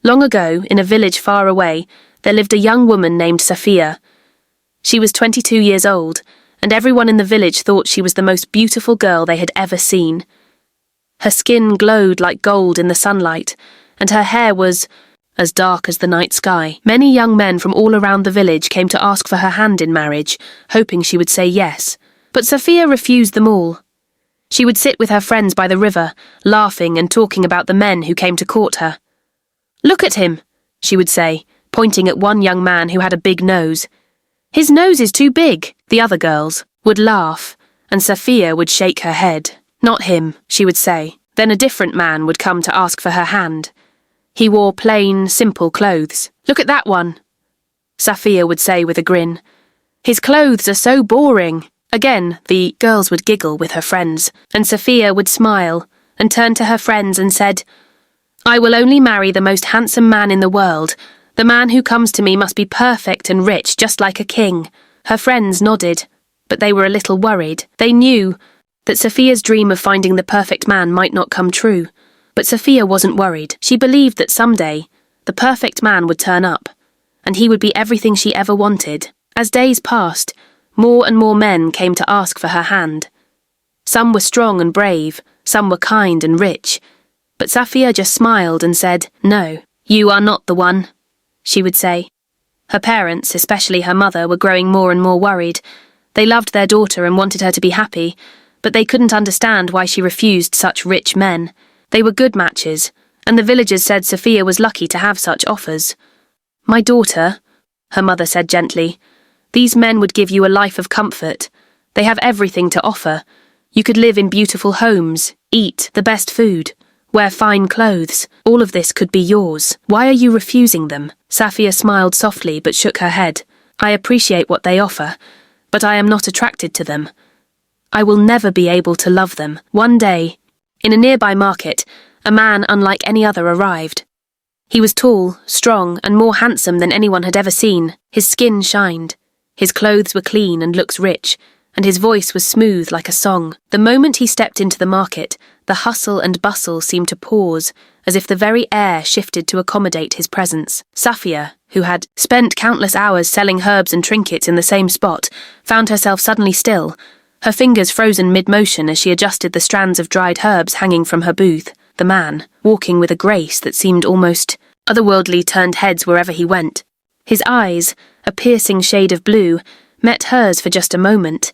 Long ago, in a village far away, there lived a young woman named Sophia. She was 22 years old, and everyone in the village thought she was the most beautiful girl they had ever seen. Her skin glowed like gold in the sunlight, and her hair was as dark as the night sky. Many young men from all around the village came to ask for her hand in marriage, hoping she would say yes. But Sophia refused them all. She would sit with her friends by the river, laughing and talking about the men who came to court her. "Look at him," she would say, pointing at one young man who had a big nose. "His nose is too big." The other girls would laugh, and Sophia would shake her head. "Not him," she would say. Then a different man would come to ask for her hand. He wore plain, simple clothes. "Look at that one," Sophia would say with a grin. "His clothes are so boring." Again, the girls would giggle with her friends, and Sophia would smile and turn to her friends and said, "I will only marry the most handsome man in the world. The man who comes to me must be perfect and rich, just like a king." Her friends nodded, but they were a little worried. They knew that Sophia's dream of finding the perfect man might not come true. But Sophia wasn't worried. She believed that someday the perfect man would turn up, and he would be everything she ever wanted. As days passed, more and more men came to ask for her hand. Some were strong and brave, some were kind and rich. But Sophia just smiled and said, "No, you are not the one," she would say. Her parents, especially her mother, were growing more and more worried. They loved their daughter and wanted her to be happy, but they couldn't understand why she refused such rich men. They were good matches, and the villagers said Sophia was lucky to have such offers. "My daughter," her mother said gently, "these men would give you a life of comfort. They have everything to offer. You could live in beautiful homes, eat the best food, wear fine clothes. All of this could be yours. Why are you refusing them?" Sophia smiled softly but shook her head. "I appreciate what they offer, but I am not attracted to them. I will never be able to love them." One day, in a nearby market, a man unlike any other arrived. He was tall, strong, and more handsome than anyone had ever seen. His skin shined, his clothes were clean and looks rich, and his voice was smooth like a song. The moment he stepped into the market, the hustle and bustle seemed to pause, as if the very air shifted to accommodate his presence. Sophia, who had spent countless hours selling herbs and trinkets in the same spot, found herself suddenly still, her fingers frozen mid-motion as she adjusted the strands of dried herbs hanging from her booth. The man, walking with a grace that seemed almost otherworldly, turned heads wherever he went. His eyes, a piercing shade of blue, met hers for just a moment,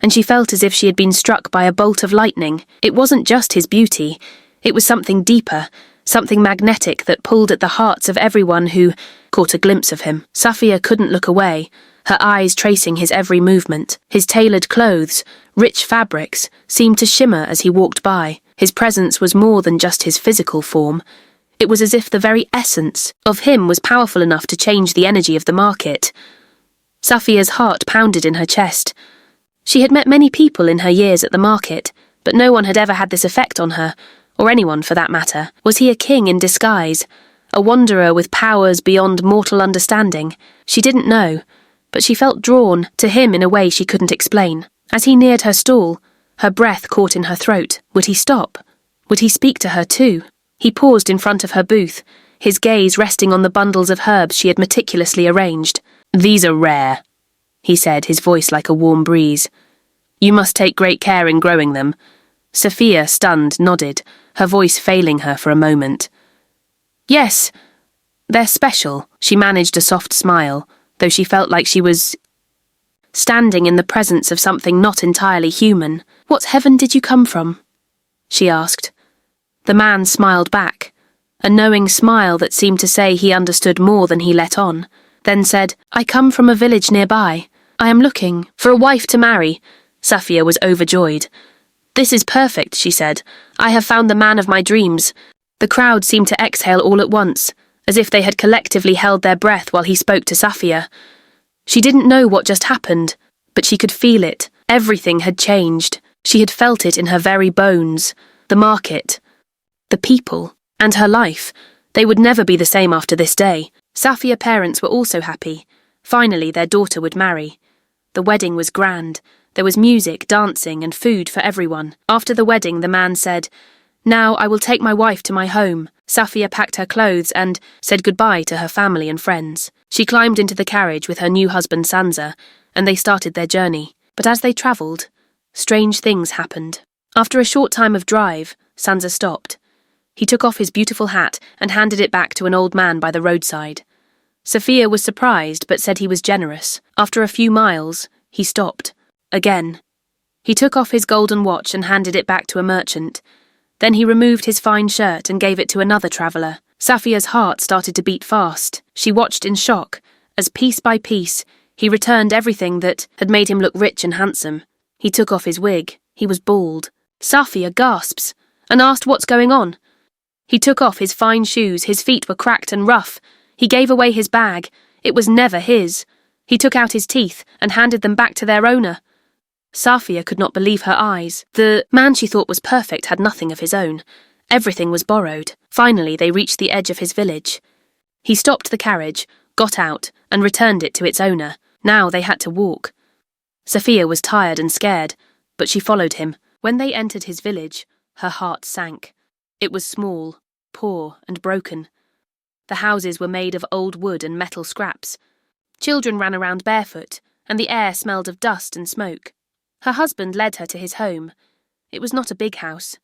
and she felt as if she had been struck by a bolt of lightning. It wasn't just his beauty, it was something deeper, something magnetic that pulled at the hearts of everyone who caught a glimpse of him. Sophia couldn't look away, her eyes tracing his every movement. His tailored clothes, rich fabrics, seemed to shimmer as he walked by. His presence was more than just his physical form. It was as if the very essence of him was powerful enough to change the energy of the market. Sophia's heart pounded in her chest. She had met many people in her years at the market, but no one had ever had this effect on her, or anyone for that matter. Was he a king in disguise, a wanderer with powers beyond mortal understanding? She didn't know, but she felt drawn to him in a way she couldn't explain. As he neared her stall, her breath caught in her throat. Would he stop? Would he speak to her too? He paused in front of her booth, his gaze resting on the bundles of herbs she had meticulously arranged. "These are rare," he said, his voice like a warm breeze. "You must take great care in growing them." Sophia, stunned, nodded, her voice failing her for a moment. "Yes, they're special." She managed a soft smile, though she felt like she was standing in the presence of something not entirely human. "What heaven did you come from?" she asked. The man smiled back, a knowing smile that seemed to say he understood more than he let on, then said, "I come from a village nearby. I am looking for a wife to marry." Sophia was overjoyed. "This is perfect," she said. "I have found the man of my dreams." The crowd seemed to exhale all at once, as if they had collectively held their breath while he spoke to Sophia. She didn't know what just happened, but she could feel it. Everything had changed. She had felt it in her very bones. The market, the people, and her life. They would never be the same after this day. Sophia's parents were also happy. Finally, their daughter would marry. The wedding was grand. There was music, dancing, and food for everyone. After the wedding, the man said, "Now I will take my wife to my home. Safia packed her clothes and said goodbye to her family and friends. She climbed into the carriage with her new husband Sansa, and they started their journey. But as they travelled, strange things happened. After a short time of drive, Sansa stopped. He took off his beautiful hat and handed it back to an old man by the roadside. Safia was surprised but said he was generous. After a few miles, he stopped. Again. He took off his golden watch and handed it back to a merchant. Then he removed his fine shirt and gave it to another traveller. Safia's heart started to beat fast. She watched in shock, as piece by piece, he returned everything that had made him look rich and handsome. He took off his wig. He was bald. Safia gasps and asked what's going on. He took off his fine shoes. His feet were cracked and rough. He gave away his bag. It was never his. He took out his teeth and handed them back to their owner. Safia could not believe her eyes. The man she thought was perfect had nothing of his own. Everything was borrowed. Finally, they reached the edge of his village. He stopped the carriage, got out, and returned it to its owner. Now they had to walk. Safia was tired and scared, but she followed him. When they entered his village, her heart sank. It was small, poor, and broken. The houses were made of old wood and metal scraps. Children ran around barefoot, and the air smelled of dust and smoke. Her husband led her to his home. It was not a big house.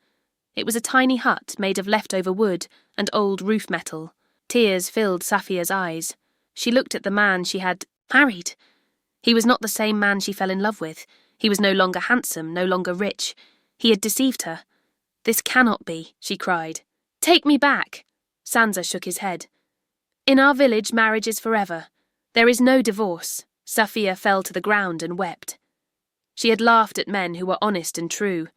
It was a tiny hut made of leftover wood and old roof metal. Tears filled Safia's eyes. She looked at the man she had married. He was not the same man she fell in love with. He was no longer handsome, no longer rich. He had deceived her. "This cannot be," she cried. "Take me back." Sansa shook his head. "In our village, marriage is forever. There is no divorce." Safia fell to the ground and wept. She had laughed at men who were honest and true,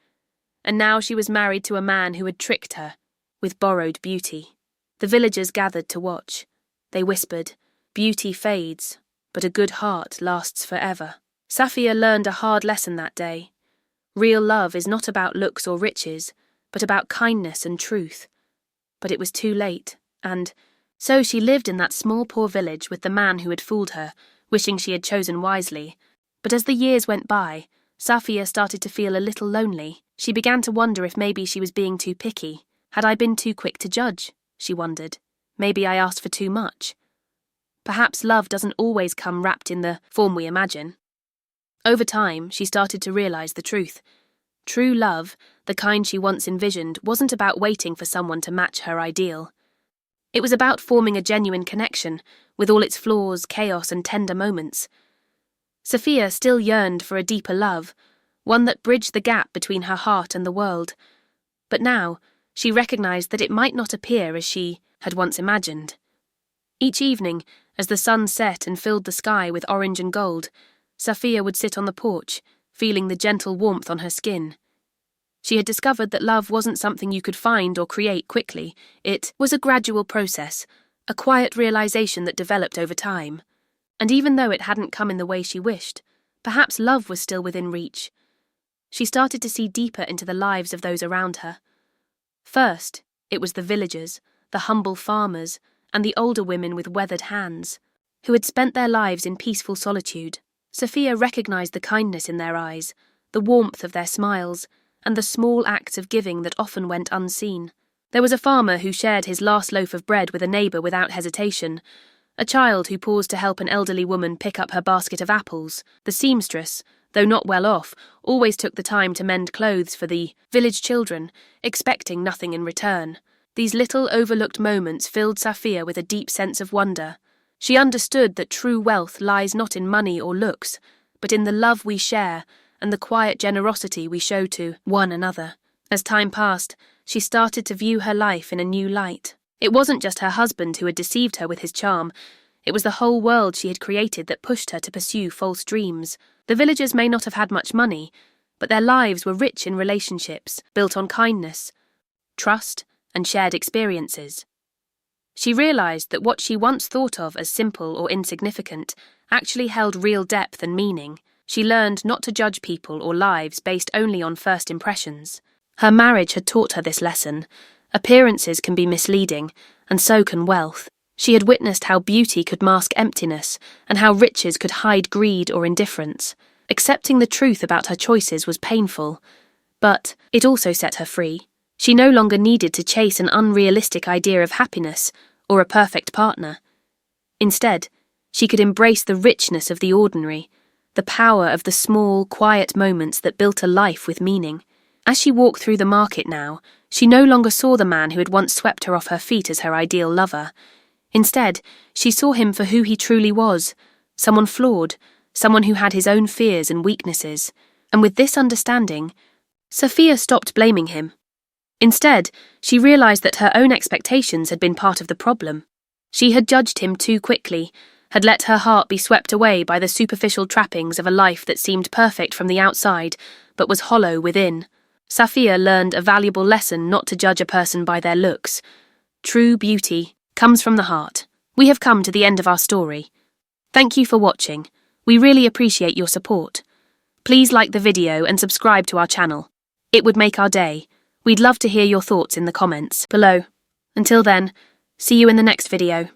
and now she was married to a man who had tricked her with borrowed beauty. The villagers gathered to watch. They whispered, "Beauty fades, but a good heart lasts forever." Safia learned a hard lesson that day. Real love is not about looks or riches, but about kindness and truth. But it was too late, and so she lived in that small poor village with the man who had fooled her, wishing she had chosen wisely. But as the years went by, Safia started to feel a little lonely. She began to wonder if maybe she was being too picky. Had I been too quick to judge? She wondered. Maybe I asked for too much. Perhaps love doesn't always come wrapped in the form we imagine. Over time, she started to realize the truth. True love, the kind she once envisioned, wasn't about waiting for someone to match her ideal. It was about forming a genuine connection, with all its flaws, chaos, and tender moments. Safia still yearned for a deeper love, one that bridged the gap between her heart and the world. But now, she recognized that it might not appear as she had once imagined. Each evening, as the sun set and filled the sky with orange and gold, Safia would sit on the porch, feeling the gentle warmth on her skin. She had discovered that love wasn't something you could find or create quickly. It was a gradual process, a quiet realization that developed over time. And even though it hadn't come in the way she wished, perhaps love was still within reach. She started to see deeper into the lives of those around her. First, it was the villagers, the humble farmers, and the older women with weathered hands, who had spent their lives in peaceful solitude. Safia recognized the kindness in their eyes, the warmth of their smiles, and the small acts of giving that often went unseen. There was a farmer who shared his last loaf of bread with a neighbour without hesitation, a child who paused to help an elderly woman pick up her basket of apples. The seamstress, though not well off, always took the time to mend clothes for the village children, expecting nothing in return. These little overlooked moments filled Safia with a deep sense of wonder. She understood that true wealth lies not in money or looks, but in the love we share and the quiet generosity we show to one another. As time passed, she started to view her life in a new light. It wasn't just her husband who had deceived her with his charm. It was the whole world she had created that pushed her to pursue false dreams. The villagers may not have had much money, but their lives were rich in relationships, built on kindness, trust, and shared experiences. She realized that what she once thought of as simple or insignificant actually held real depth and meaning. She learned not to judge people or lives based only on first impressions. Her marriage had taught her this lesson. Appearances can be misleading, and so can wealth. She had witnessed how beauty could mask emptiness, and how riches could hide greed or indifference. Accepting the truth about her choices was painful, but it also set her free. She no longer needed to chase an unrealistic idea of happiness or a perfect partner. Instead, she could embrace the richness of the ordinary, the power of the small, quiet moments that built a life with meaning. As she walked through the market now, she no longer saw the man who had once swept her off her feet as her ideal lover. Instead, she saw him for who he truly was, someone flawed, someone who had his own fears and weaknesses. And with this understanding, Sophia stopped blaming him. Instead, she realized that her own expectations had been part of the problem. She had judged him too quickly, had let her heart be swept away by the superficial trappings of a life that seemed perfect from the outside, but was hollow within. Sophia learned a valuable lesson not to judge a person by their looks. True beauty comes from the heart. We have come to the end of our story. Thank you for watching. We really appreciate your support. Please like the video and subscribe to our channel. It would make our day. We'd love to hear your thoughts in the comments below. Until then, see you in the next video.